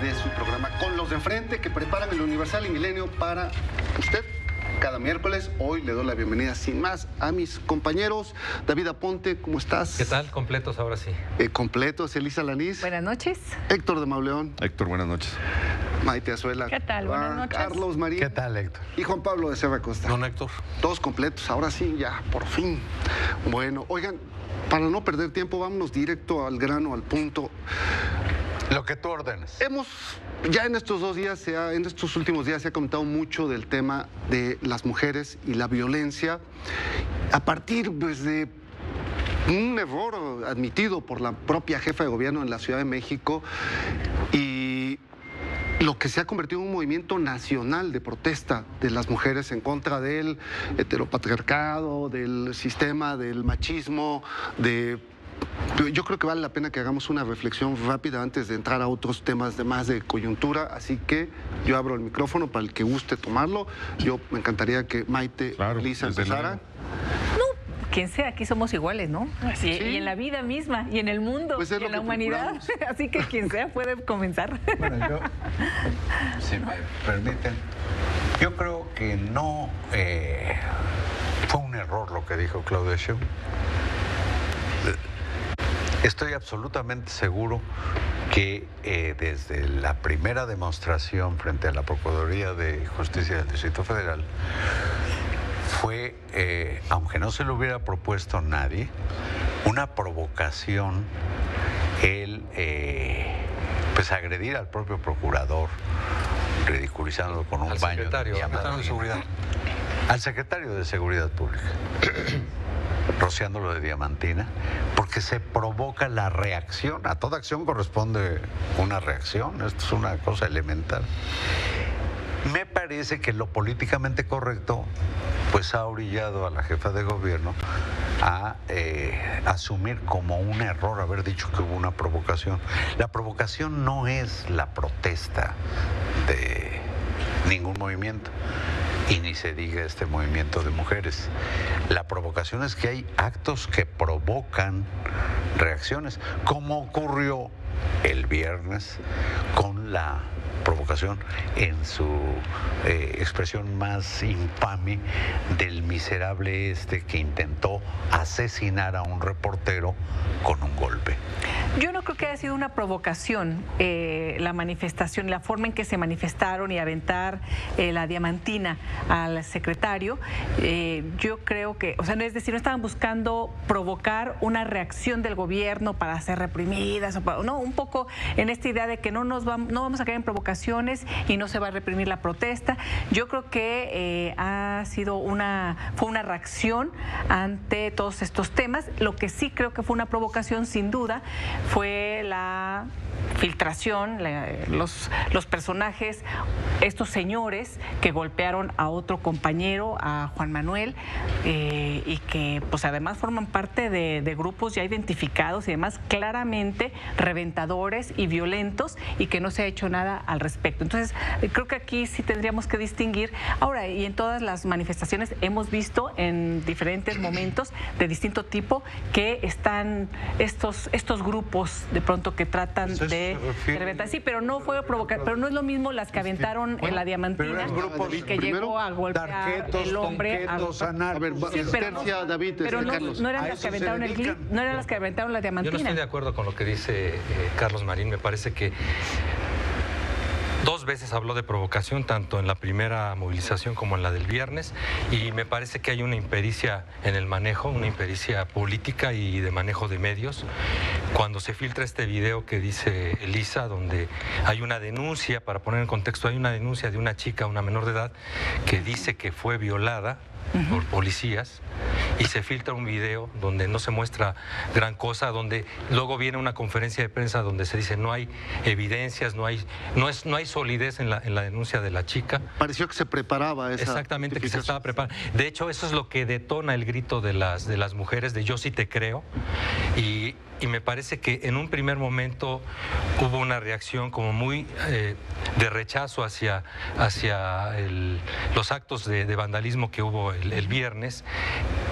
De su programa Con los de Enfrente, que preparan el Universal y Milenio para usted cada miércoles. Hoy le doy la bienvenida sin más a mis compañeros. David Aponte, ¿cómo estás? ¿Qué tal? Completos ahora sí. Completos. Elisa Lanís. Buenas noches. Héctor de Mauleón. Héctor, buenas noches. Maite Azuela. ¿Qué tal? Buenas noches. Carlos Marín. ¿Qué tal, Héctor? Y Juan Pablo de Serra Costa. Don Héctor. Todos completos, ahora sí, ya, por fin. Bueno, oigan, para no perder tiempo, vámonos directo al grano, al punto. Lo que tú ordenes. Ya en estos en estos últimos días se ha comentado mucho del tema de las mujeres y la violencia a partir pues, de un error admitido por la propia jefa de gobierno en la Ciudad de México y lo que se ha convertido en un movimiento nacional de protesta de las mujeres en contra del heteropatriarcado, del sistema, del machismo, Yo creo que vale la pena que hagamos una reflexión rápida antes de entrar a otros temas de más de coyuntura, así que yo abro el micrófono para el que guste tomarlo. Yo me encantaría que Maite, Lisa empezara. No, quien sea, aquí somos iguales, ¿no? Sí. Y en la vida misma, y en el mundo, pues y en la humanidad. Así que quien sea puede comenzar. Bueno, yo, si me permiten, yo creo que no fue un error lo que dijo Claudia Sheinbaum. Estoy absolutamente seguro que desde la primera demostración frente a la Procuraduría de Justicia del Distrito Federal fue, aunque no se lo hubiera propuesto nadie, una provocación el pues agredir al propio procurador, ridiculizándolo con un baño de diamantina. Al secretario de Seguridad Pública. Rociándolo de diamantina, porque se provoca la reacción. A toda acción corresponde una reacción, esto es una cosa elemental. Me parece que lo políticamente correcto pues ha orillado a la jefa de gobierno a asumir como un error haber dicho que hubo una provocación. La provocación no es la protesta de ningún movimiento. Y ni se diga este movimiento de mujeres. La provocación es que hay actos que provocan reacciones, como ocurrió el viernes con la provocación en su expresión más infame del miserable que intentó asesinar a un reportero con un golpe. Yo no creo que haya sido una provocación la manifestación, la forma en que se manifestaron y aventar la diamantina al secretario. Yo creo que, es decir, no estaban buscando provocar una reacción del gobierno para ser reprimidas, no, un poco en esta idea de que no vamos a caer en provocaciones y no se va a reprimir la protesta. Yo creo que fue una reacción ante todos estos temas. Lo que sí creo que fue una provocación, sin duda, fue la filtración, los personajes, estos señores que golpearon a otro compañero, a Juan Manuel, y que pues además forman parte de grupos ya identificados y además claramente reventadores y violentos, y que no se ha hecho nada al respecto. Entonces creo que aquí sí tendríamos que distinguir. Ahora, y en todas las manifestaciones hemos visto en diferentes momentos de distinto tipo que están estos grupos de pronto que tratan de reventar. Sí, pero no fue provocar, pero no es lo mismo las que aventaron en la diamantina y que llegó a golpear el hombre. Pero no eran las que aventaron el clip, no eran las que aventaron la diamantina. Yo no estoy de acuerdo con lo que dice Carlos Marín. Me parece que 2 veces habló de provocación, tanto en la primera movilización como en la del viernes, y me parece que hay una impericia en el manejo, una impericia política y de manejo de medios. Cuando se filtra este video que dice Elisa, donde hay una denuncia, para poner en contexto, hay una denuncia de una chica, una menor de edad, que dice que fue violada por policías, y se filtra un video donde no se muestra gran cosa, donde luego viene una conferencia de prensa donde se dice no hay evidencias, no hay solidez en la denuncia de la chica. Pareció que se preparaba esa. Exactamente, que se estaba preparando. De hecho, eso es lo que detona el grito de las mujeres, de yo sí te creo, y me parece que en un primer momento hubo una reacción como muy de rechazo hacia los actos de vandalismo que hubo el viernes,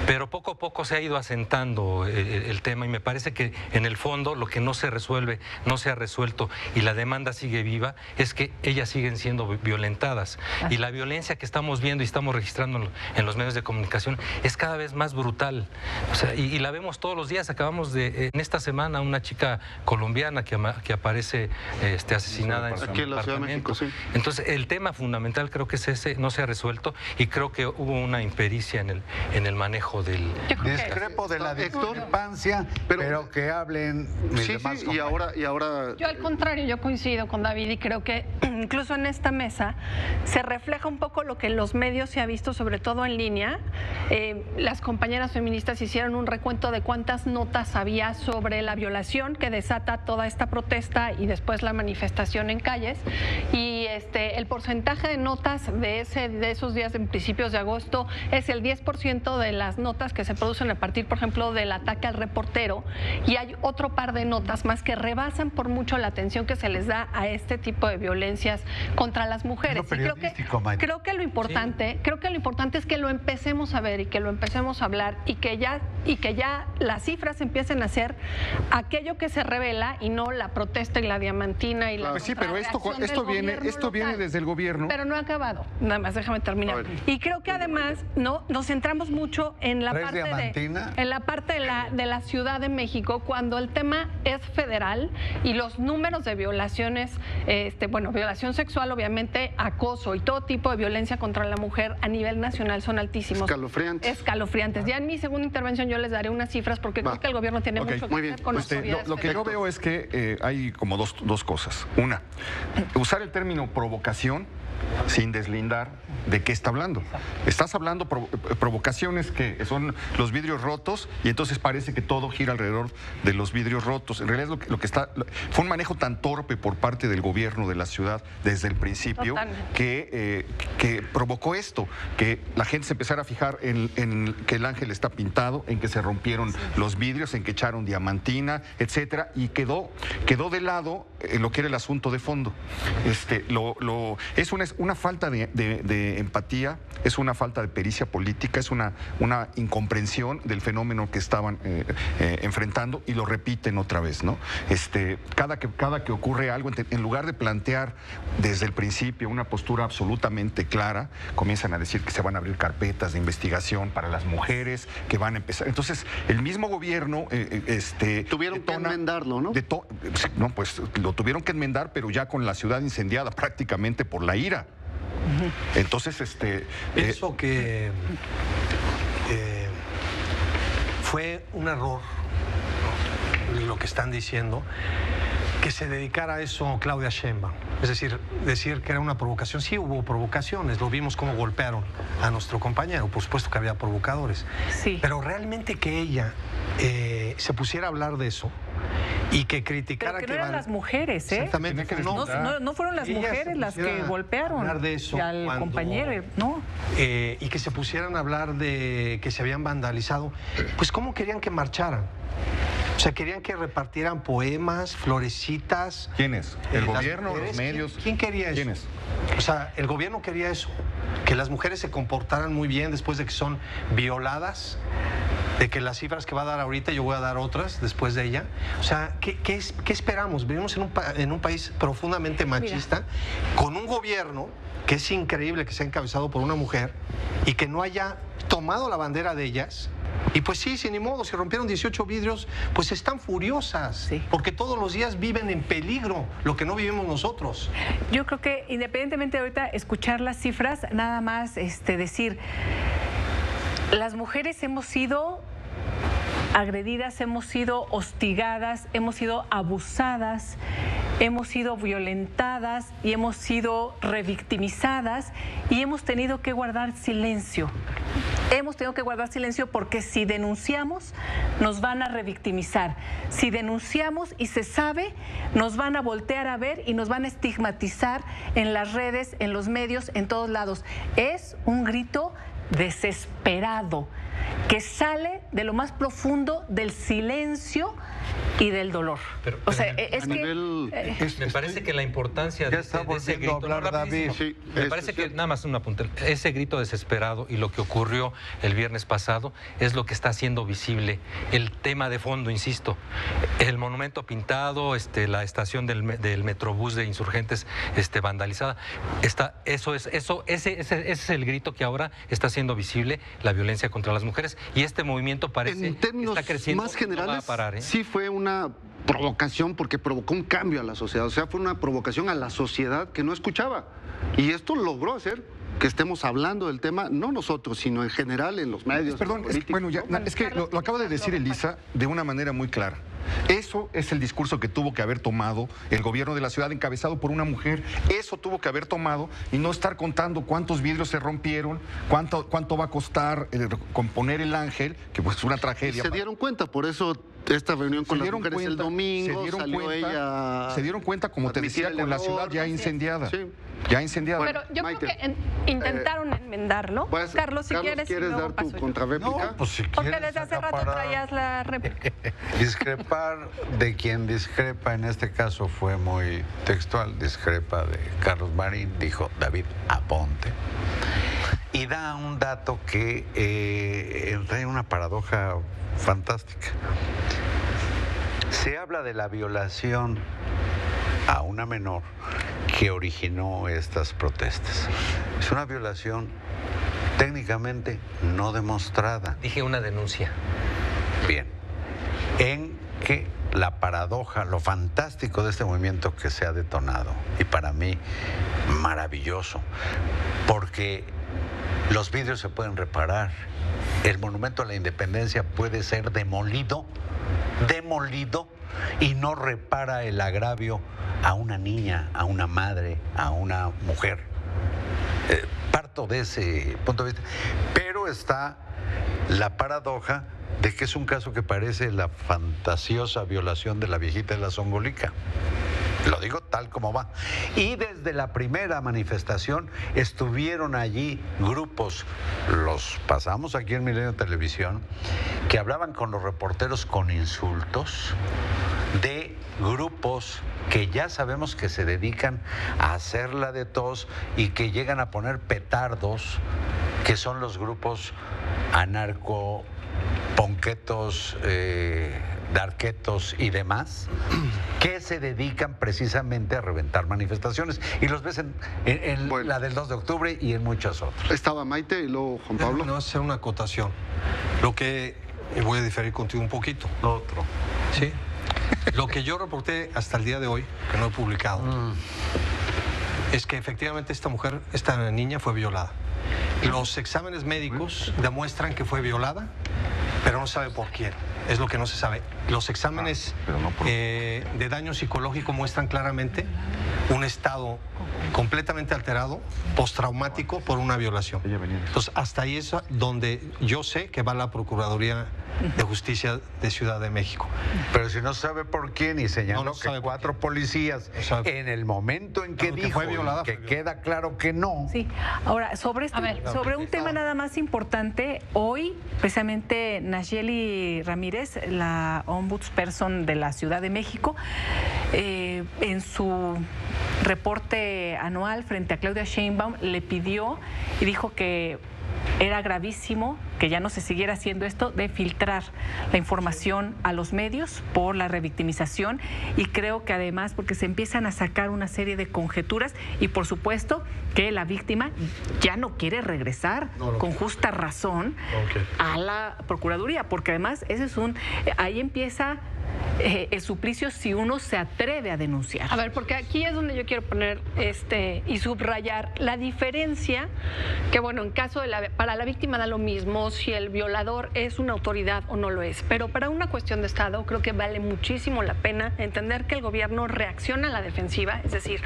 pero poco a poco se ha ido asentando el tema, y me parece que en el fondo lo que no se resuelve, no se ha resuelto, y la demanda sigue viva, es que ellas siguen siendo violentadas. Y la violencia que estamos viendo y estamos registrando en los medios de comunicación es cada vez más brutal. O sea, y la vemos todos los días. Acabamos de, en esta semana, una chica colombiana que aparece asesinada en su aquí en la Ciudad de México, sí. Entonces, el tema fundamental creo que es ese, no se ha resuelto, y creo que hubo una impericia en el manejo del... Discrepo de la discrepancia, pero que hablen mis demás compañeros. y ahora Yo al contrario, yo coincido con David y creo que incluso en esta mesa se refleja un poco lo que en los medios se ha visto, sobre todo en línea. Las compañeras feministas hicieron un recuento de cuántas notas había sobre la violación que desata toda esta protesta y después la manifestación en calles, y el porcentaje de notas de esos días en principios de agosto es el 10% de las notas que se producen a partir, por ejemplo, del ataque al reportero, y hay otro par de notas más que rebasan por mucho la atención que se les da a este tipo de violencias contra las mujeres. Y creo que lo importante es que lo empecemos a ver y que lo empecemos a hablar, y que ya las cifras empiecen a ser aquello que se revela y no la protesta y la diamantina y la Pues sí, pero esto viene desde el gobierno. Pero no ha acabado. Nada más, déjame terminar. Y creo que además nos centramos mucho en la parte de la Ciudad de México, cuando el tema es federal y los números de violaciones, violación sexual, obviamente, acoso y todo tipo de violencia contra la mujer a nivel nacional son altísimos. Escalofriantes. Ya en mi segunda intervención yo les daré unas cifras, porque creo que el gobierno tiene mucho que hacer con esto. Lo que yo veo es que hay como dos cosas. Una, usar el término provocación sin deslindar de qué está hablando. Estás hablando provocaciones que son los vidrios rotos, y entonces parece que todo gira alrededor de los vidrios rotos. En realidad fue un manejo tan torpe por parte del gobierno de la ciudad desde el principio que provocó esto, que la gente se empezara a fijar en que el ángel está pintado, en que se rompieron los vidrios, en que echaron diamantina, etcétera, y quedó de lado lo que era el asunto de fondo. Es una falta de empatía, es una falta de pericia política, es una incomprensión del fenómeno que estaban enfrentando, y lo repiten otra vez, ¿no? Cada que ocurre algo, en lugar de plantear desde el principio una postura absolutamente clara, comienzan a decir que se van a abrir carpetas de investigación para las mujeres, que van a empezar. Entonces, el mismo gobierno tuvieron que enmendarlo, ¿no? No, pues lo tuvieron que enmendar, pero ya con la ciudad incendiada prácticamente por la ira. Entonces, pienso que fue un error, ¿no?, lo que están diciendo, que se dedicara a eso Claudia Sheinbaum. Es decir que era una provocación. Sí hubo provocaciones, lo vimos cómo golpearon a nuestro compañero, por supuesto que había provocadores. Sí. Pero realmente que ella se pusiera a hablar de eso y que criticara... Pero que no eran las mujeres, ¿eh? Exactamente. No fueron las mujeres las que golpearon hablar de eso al compañero, ¿no? Y que se pusieran a hablar de que se habían vandalizado. Pues ¿cómo querían que marcharan? O sea, querían que repartieran poemas, florecitas. ¿Quiénes? ¿El gobierno, los medios? ¿Quién quería eso? ¿Quiénes? O sea, el gobierno quería eso, que las mujeres se comportaran muy bien después de que son violadas, de que las cifras que va a dar ahorita yo voy a dar otras después de ella. O sea, ¿qué esperamos? Vivimos en un país profundamente machista, con un gobierno que es increíble que sea encabezado por una mujer y que no haya tomado la bandera de ellas Y pues sí, sin ni modo, se rompieron 18 vidrios, pues están furiosas, Sí. porque todos los días viven en peligro lo que no vivimos nosotros. Yo creo que independientemente de ahorita escuchar las cifras, nada más decir, las mujeres hemos sido agredidas, hemos sido hostigadas, hemos sido abusadas, hemos sido violentadas y hemos sido revictimizadas y hemos tenido que guardar silencio. Hemos tenido que guardar silencio porque si denunciamos nos van a revictimizar. Si denunciamos y se sabe, nos van a voltear a ver y nos van a estigmatizar en las redes, en los medios, en todos lados. Es un grito desesperado que sale de lo más profundo del silencio y del dolor. Pero o sea, a es nivel- que Me parece que la importancia Ya de está ese volviendo grito... a hablar, rapidísimo. David. Sí, Me eso parece es que, cierto. nada más un apunte, ese grito desesperado y lo que ocurrió el viernes pasado es lo que está haciendo visible el tema de fondo, insisto. El monumento pintado, la estación del Metrobús de Insurgentes vandalizada. Ese es el grito que ahora está haciendo visible la violencia contra las mujeres. Y este movimiento parece En términos que está creciendo. más no va a generales, parar, ¿eh? sí fue una provocación porque provocó un cambio a la sociedad. O sea, fue una provocación a la sociedad que no escuchaba. Y esto logró hacer que estemos hablando del tema, no nosotros, sino en general en los medios. Perdón, políticos, ¿no? es que lo acaba de decir Elisa de una manera muy clara. Eso es el discurso que tuvo que haber tomado el gobierno de la ciudad encabezado por una mujer. Eso tuvo que haber tomado y no estar contando cuántos vidrios se rompieron, cuánto va a costar componer el ángel, que pues es una Y tragedia. se dieron cuenta, por eso esta reunión con Se las dieron mujeres el cuenta, domingo, se dieron salió cuenta, ella... se dieron cuenta, como te admitir decía, el con la error. ciudad ya incendiada. Sí. Ya incendiada. Pero yo Maite, creo que intentaron enmendarlo. Pues, Carlos, si quieres, y luego dar tu paso yo. contrarréplica? No, pues si Porque quieres desde hace rato acaparar, traías la réplica. discrepar de quien discrepa, en este caso fue muy textual, discrepa de Carlos Marín, dijo David Aponte. Y da un dato que trae una paradoja fantástica. Se habla de la violación a una menor que originó estas protestas. Es una violación técnicamente no demostrada. Dije una denuncia. Bien, en que la paradoja, lo fantástico de este movimiento que se ha detonado, y para mí maravilloso, porque los vidrios se pueden reparar, el monumento a la independencia puede ser demolido, y no repara el agravio a una niña, a una madre, a una mujer. Parto de ese punto de vista. Pero está la paradoja de que es un caso que parece la fantasiosa violación de la viejita de la Zongolica. Lo digo tal como va. Y desde la primera manifestación estuvieron allí grupos, los pasamos aquí en Milenio Televisión, que hablaban con los reporteros con insultos de grupos que ya sabemos que se dedican a hacerla de tos y que llegan a poner petardos, que son los grupos anarco, ponquetos, darquetos y demás, que se dedican precisamente a reventar manifestaciones. Y los ves en Bueno. la del 2 de octubre y en muchas otras. Estaba Maite y luego Juan Pablo. No, hacer una acotación. Lo que, y voy a diferir contigo un poquito. Otro. ¿Sí? Lo que yo reporté hasta el día de hoy, que no he publicado, es que efectivamente esta niña fue violada. Los exámenes médicos demuestran que fue violada, pero no se sabe por quién. Es lo que no se sabe. Los exámenes de daño psicológico muestran claramente un estado completamente alterado, postraumático por una violación. Entonces, hasta ahí es donde yo sé que va la Procuraduría de Justicia de Ciudad de México. Pero si no sabe por quién y señaló No que sabe por 4 quién. policías No sabe. en el momento en que Que dijo fue violada, y que fue violada. queda claro que no. Sí, ahora sobre A ver. un tema nada más importante, hoy precisamente Nayeli Ramírez, la ombudsperson de la Ciudad de México, en su reporte anual frente a Claudia Sheinbaum le pidió y dijo que era gravísimo que ya no se siguiera haciendo esto de filtrar la información a los medios por la revictimización, y creo que además porque se empiezan a sacar una serie de conjeturas y por supuesto que la víctima ya no quiere regresar con justa razón a la Procuraduría, porque además ese es ahí empieza el suplicio si uno se atreve a denunciar. A ver, porque aquí es donde yo quiero poner y subrayar la diferencia, que bueno, en caso para la víctima da lo mismo si el violador es una autoridad o no lo es, pero para una cuestión de Estado creo que vale muchísimo la pena entender que el gobierno reacciona a la defensiva, es decir,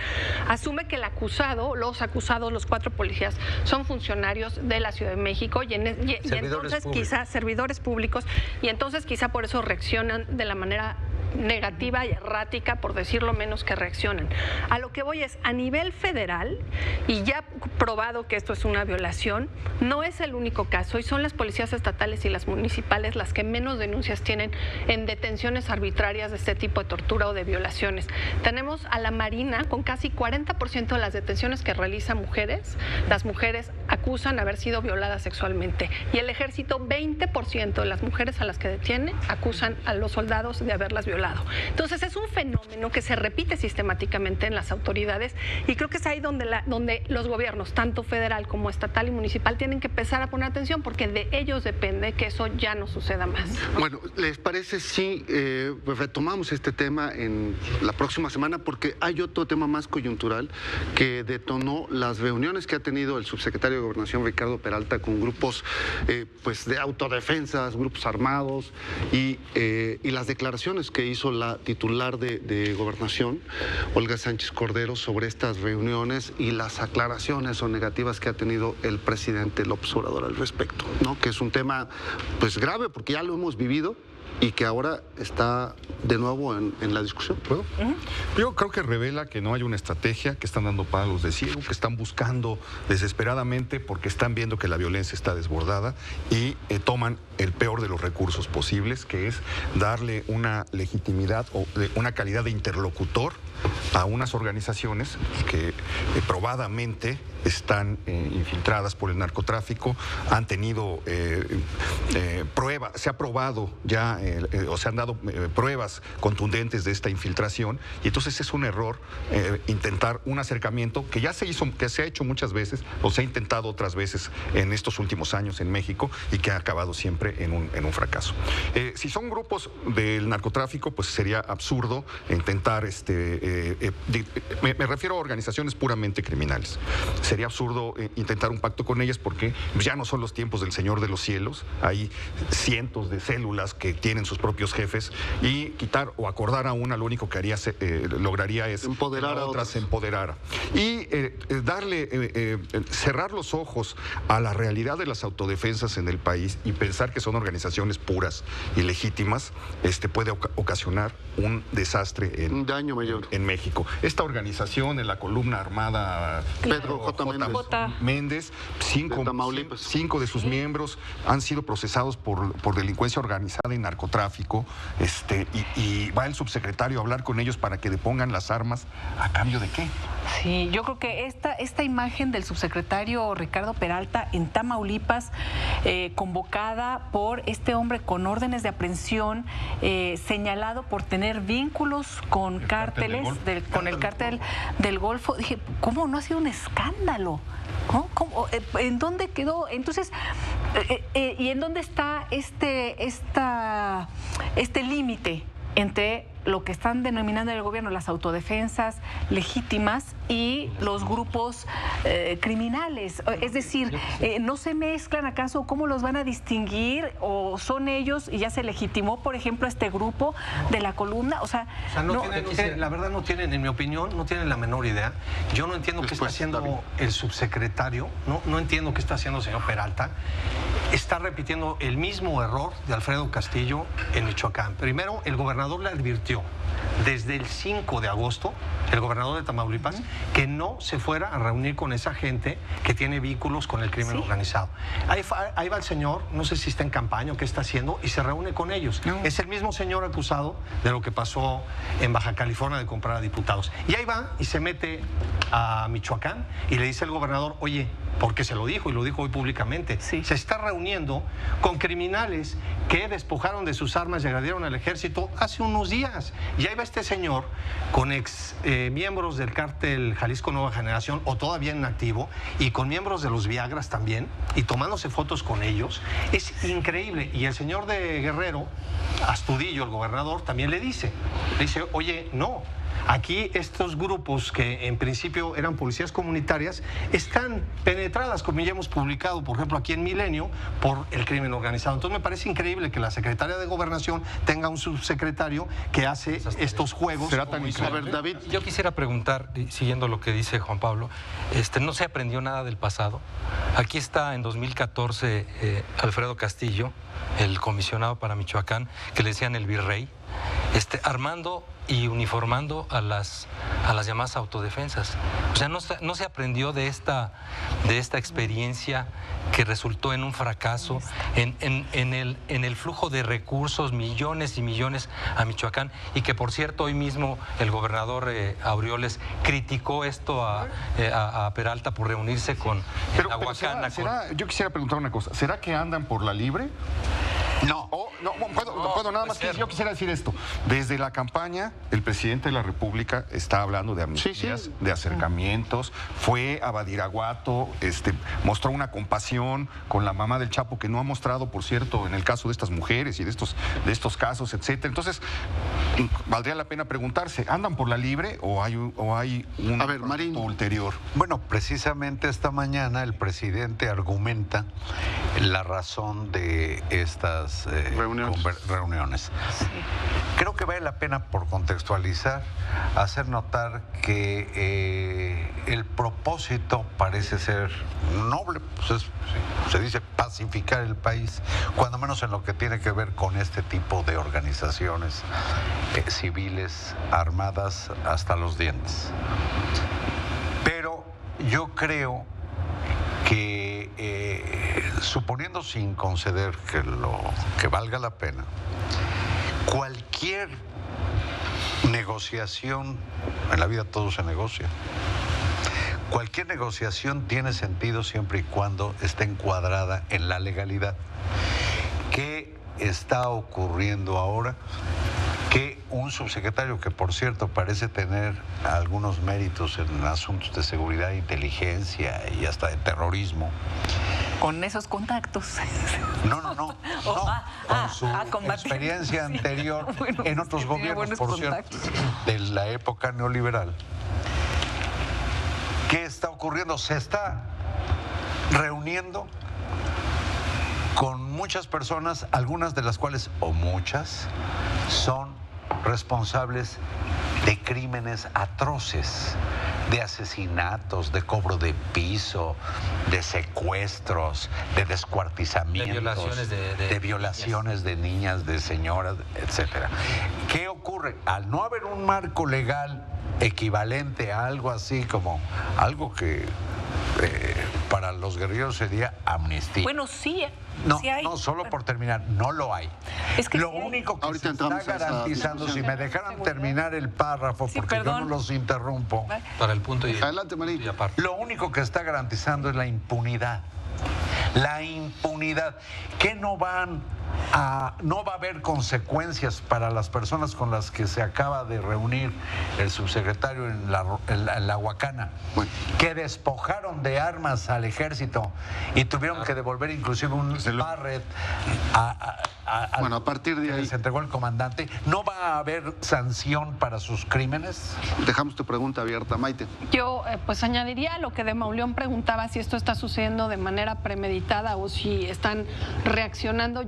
asume que el acusado, los acusados, los 4 policías, son funcionarios de la Ciudad de México y entonces quizás servidores públicos, y entonces quizá por eso reaccionan de la manera negativa y errática, por decirlo menos, que reaccionan. A lo que voy es, a nivel federal, y ya probado que esto es una violación, no es el único caso, y son las policías estatales y las municipales las que menos denuncias tienen en detenciones arbitrarias de este tipo de tortura o de violaciones. Tenemos a la Marina con casi 40% de las detenciones que realizan mujeres, las mujeres acusan haber sido violadas sexualmente, y el Ejército 20% de las mujeres a las que detiene acusan a los soldados de haberlas violado. Entonces es un fenómeno que se repite sistemáticamente en las autoridades, y creo que es ahí donde los gobiernos, tanto federal como estatal y municipal, tienen que empezar a poner atención, porque de ellos depende que eso ya no suceda más. Bueno, ¿les parece si retomamos este tema en la próxima semana? Porque hay otro tema más coyuntural que detonó las reuniones que ha tenido el subsecretario de Gobernación, Ricardo Peralta, con grupos pues de autodefensas, grupos armados, y las declaraciones que hizo la titular de Gobernación, Olga Sánchez Cordero, sobre estas reuniones y las aclaraciones o negativas que ha tenido el presidente López Obrador al respecto, ¿no? Que es un tema pues grave, porque ya lo hemos vivido y que ahora está de nuevo en la discusión. ¿Puedo? Yo creo que revela que no hay una estrategia, que están dando palos de ciego, que están buscando desesperadamente porque están viendo que la violencia está desbordada y toman el peor de los recursos posibles, que es darle una legitimidad o una calidad de interlocutor a unas organizaciones que probadamente están infiltradas por el narcotráfico, han tenido pruebas, se ha probado ya, o se han dado pruebas contundentes de esta infiltración, y entonces es un error intentar un acercamiento que ya se hizo, que se ha hecho muchas veces, o se ha intentado otras veces en estos últimos años en México, y que ha acabado siempre en un fracaso. Si son grupos del narcotráfico, pues sería absurdo intentar, me refiero a organizaciones puramente criminales. Sería absurdo intentar un pacto con ellas, porque ya no son los tiempos del Señor de los Cielos. Hay cientos de células que tienen sus propios jefes, y quitar o acordar a una lo único que lograría es empoderar a otras, empoderar. Y cerrar los ojos a la realidad de las autodefensas en el país y pensar que son organizaciones puras y legítimas, puede ocasionar un desastre un daño mayor en México. Esta organización, en la columna armada Pedro J. Méndez, 5 de sus miembros han sido procesados por delincuencia organizada y narcotráfico, y va el subsecretario a hablar con ellos para que depongan las armas. ¿A cambio de qué? Sí, yo creo que esta imagen del subsecretario Ricardo Peralta en Tamaulipas, convocada por este hombre con órdenes de aprehensión, señalado por tener vínculos con cárteles, con el cártel del Golfo, dije, ¿cómo no ha sido un escándalo? ¿En dónde quedó? Entonces, ¿y en dónde está este límite entre lo que están denominando en el gobierno las autodefensas legítimas y los grupos criminales? Es decir, ¿no se mezclan acaso? ¿Cómo los van a distinguir? ¿O son ellos y ya se legitimó, por ejemplo, este grupo de la columna? La verdad no tienen, en mi opinión, no tienen la menor idea. Yo no entiendo qué está haciendo el subsecretario, no entiendo qué está haciendo el señor Peralta. Está repitiendo el mismo error de Alfredo Castillo en Michoacán. Primero, el gobernador le advirtió desde el 5 de agosto, el gobernador de Tamaulipas, que no se fuera a reunir con esa gente que tiene vínculos con el crimen organizado. Ahí va el señor, no sé si está en campaña o qué está haciendo, y se reúne con ellos. Es el mismo señor acusado de lo que pasó en Baja California de comprar a diputados. Y ahí va y se mete a Michoacán y le dice al gobernador, oye, porque se lo dijo y lo dijo hoy públicamente, Sí. se está reuniendo con criminales que despojaron de sus armas y agredieron al ejército hace unos días. Y ahí va este señor con ex miembros del cártel Jalisco Nueva Generación, o todavía en activo, y con miembros de los Viagras también, y tomándose fotos con ellos. Es increíble. Y el señor de Guerrero, Astudillo, el gobernador, también le dice, oye, no. Aquí estos grupos que en principio eran policías comunitarias están penetradas, como ya hemos publicado, por ejemplo, aquí en Milenio, por el crimen organizado. Entonces me parece increíble que la Secretaría de Gobernación tenga un subsecretario que hace estos juegos. ¿Será tan como hizo- increíble? David. Yo quisiera preguntar, siguiendo lo que dice Juan Pablo, ¿no se aprendió nada del pasado? Aquí está en 2014 Alfredo Castillo, el comisionado para Michoacán, que le decían el virrey, armando y uniformando a las llamadas autodefensas. O sea, no se aprendió de esta experiencia que resultó en un fracaso, en el flujo de recursos, millones y millones a Michoacán, y que por cierto hoy mismo el gobernador Aureoles criticó esto a Peralta por reunirse con Pero Aguacana. yo quisiera preguntar una cosa. ¿Será que andan por la libre? No. No, puedo nada más que yo quisiera decir esto. Desde la campaña, el presidente de la República está hablando de amnistías, Sí. de acercamientos, fue a Badiraguato, mostró una compasión con la mamá del Chapo que no ha mostrado, por cierto, en el caso de estas mujeres y de estos casos, etcétera. Entonces, valdría la pena preguntarse, ¿andan por la libre o hay un A ver, Marín. ulterior? Bueno, precisamente esta mañana el presidente argumenta la razón de estas reuniones. Creo que vale la pena, por contextualizar, hacer notar que el propósito parece ser noble, pues se dice pacificar el país, cuando menos en lo que tiene que ver con este tipo de organizaciones civiles armadas hasta los dientes. Pero yo creo que suponiendo, sin conceder que valga la pena, cualquier negociación, en la vida todo se negocia, cualquier negociación tiene sentido siempre y cuando esté encuadrada en la legalidad. ¿Qué está ocurriendo ahora? Que un subsecretario, que por cierto parece tener algunos méritos en asuntos de seguridad, inteligencia y hasta de terrorismo, Con esos contactos. no, con su combatir. experiencia Sí. anterior Bueno, en otros sí, tiene gobiernos, buenos por contactos. cierto, de la época neoliberal. ¿Qué está ocurriendo? Se está reuniendo con muchas personas, algunas de las cuales, o muchas, son responsables de crímenes atroces, de asesinatos, de cobro de piso, de secuestros, de descuartizamientos, De violaciones de violaciones de niñas, de señoras, etcétera. ¿Qué ocurre? Al no haber un marco legal equivalente a algo así como algo que para los guerrilleros sería amnistía. Bueno, sí. No, sí hay. no, solo por terminar, no lo hay. Es que lo sí hay. único que Ahorita se está entramos a esa garantizando, si discusión. me dejaran terminar el párrafo, Sí, porque yo perdón. no los interrumpo, Para el punto y Adelante, Marín. y aparte. lo único que está garantizando es la impunidad. La impunidad. Que no va a haber consecuencias para las personas con las que se acaba de reunir el subsecretario en la Huacana, Bueno. que despojaron de armas al ejército y tuvieron que devolver inclusive un Barrett Bueno, a partir de que ahí- les entregó el comandante. ¿No va a haber sanción para sus crímenes? Dejamos tu pregunta abierta, Maite. Yo pues añadiría a lo que de Mauleón preguntaba, si esto está sucediendo de manera premeditada o si están reaccionando.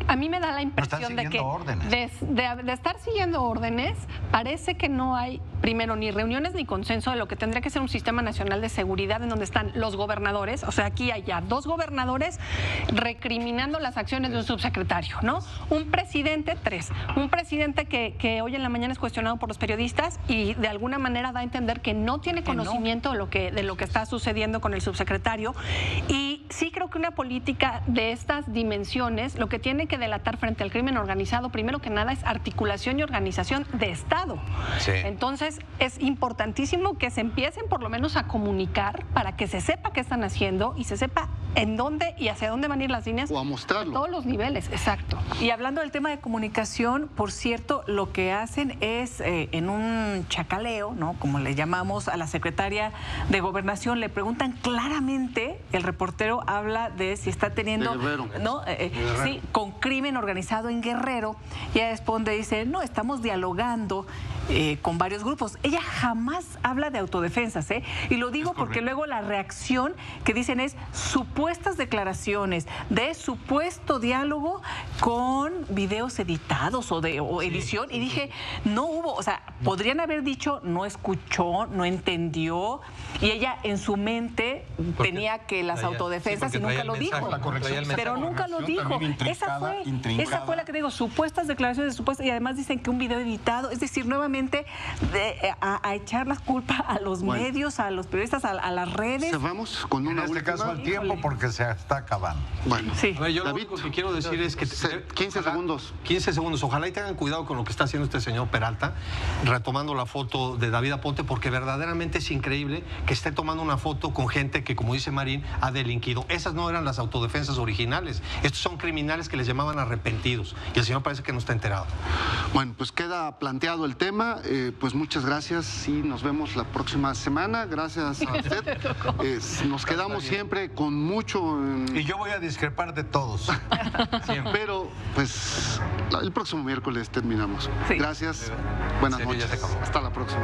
A mí me da la impresión de que siguiendo órdenes. de estar siguiendo órdenes, parece que no hay, primero, ni reuniones ni consenso de lo que tendría que ser un sistema nacional de seguridad en donde están los gobernadores. O sea, aquí hay ya 2 gobernadores recriminando las acciones de un subsecretario, ¿no? Un presidente, 3. Un presidente que hoy en la mañana es cuestionado por los periodistas y de alguna manera da a entender que no tiene conocimiento de lo que está sucediendo con el subsecretario. Y sí creo que una política de estas dimensiones lo que tiene que delatar frente al crimen organizado, primero que nada, es articulación y organización de Estado. Sí. Entonces, es importantísimo que se empiecen por lo menos a comunicar para que se sepa qué están haciendo y se sepa en dónde y hacia dónde van a ir las líneas. O a mostrarlo. A todos los niveles, exacto. Y hablando del tema de comunicación, por cierto, lo que hacen es en un chacaleo, ¿no? Como le llamamos a la secretaria de Gobernación, le preguntan claramente, el reportero habla de si está teniendo, De Guerrero. ¿no? Sí, con crimen organizado en Guerrero, y ella responde, dice, no, estamos dialogando con varios grupos. Ella jamás habla de autodefensas, ¿eh? Y lo digo porque luego la reacción que dicen es supuestas declaraciones de supuesto diálogo con videos editados o edición, y dije, no hubo, o sea, podrían haber dicho, no escuchó, no entendió, y ella en su mente tenía que las autodefensas y nunca lo dijo. Pero nunca lo dijo. Esa fue la que digo, supuestas declaraciones de supuestas, y además dicen que un video editado, es decir, nuevamente a echar la culpa a los medios, a los periodistas, a las redes. Cerramos con una En este última. caso al tiempo porque se está acabando. Bueno, Sí. A ver, yo David, lo único que quiero decir es que... 15 segundos. 15 segundos. Ojalá y tengan cuidado con lo que está haciendo este señor Peralta, retomando la foto de David Aponte, porque verdaderamente es increíble que esté tomando una foto con gente que, como dice Marín, ha delinquido. Esas no eran las autodefensas originales. Estos son criminales que les llamaban arrepentidos. Y el señor parece que no está enterado. Bueno, pues queda planteado el tema. Pues muchas gracias y nos vemos la próxima semana. Gracias a usted. Nos quedamos siempre con mucho. Y yo voy a discrepar de todos. Pero, pues, el próximo miércoles terminamos. Sí. Gracias. Buenas En serio, ya noches. se acabó. Hasta la próxima.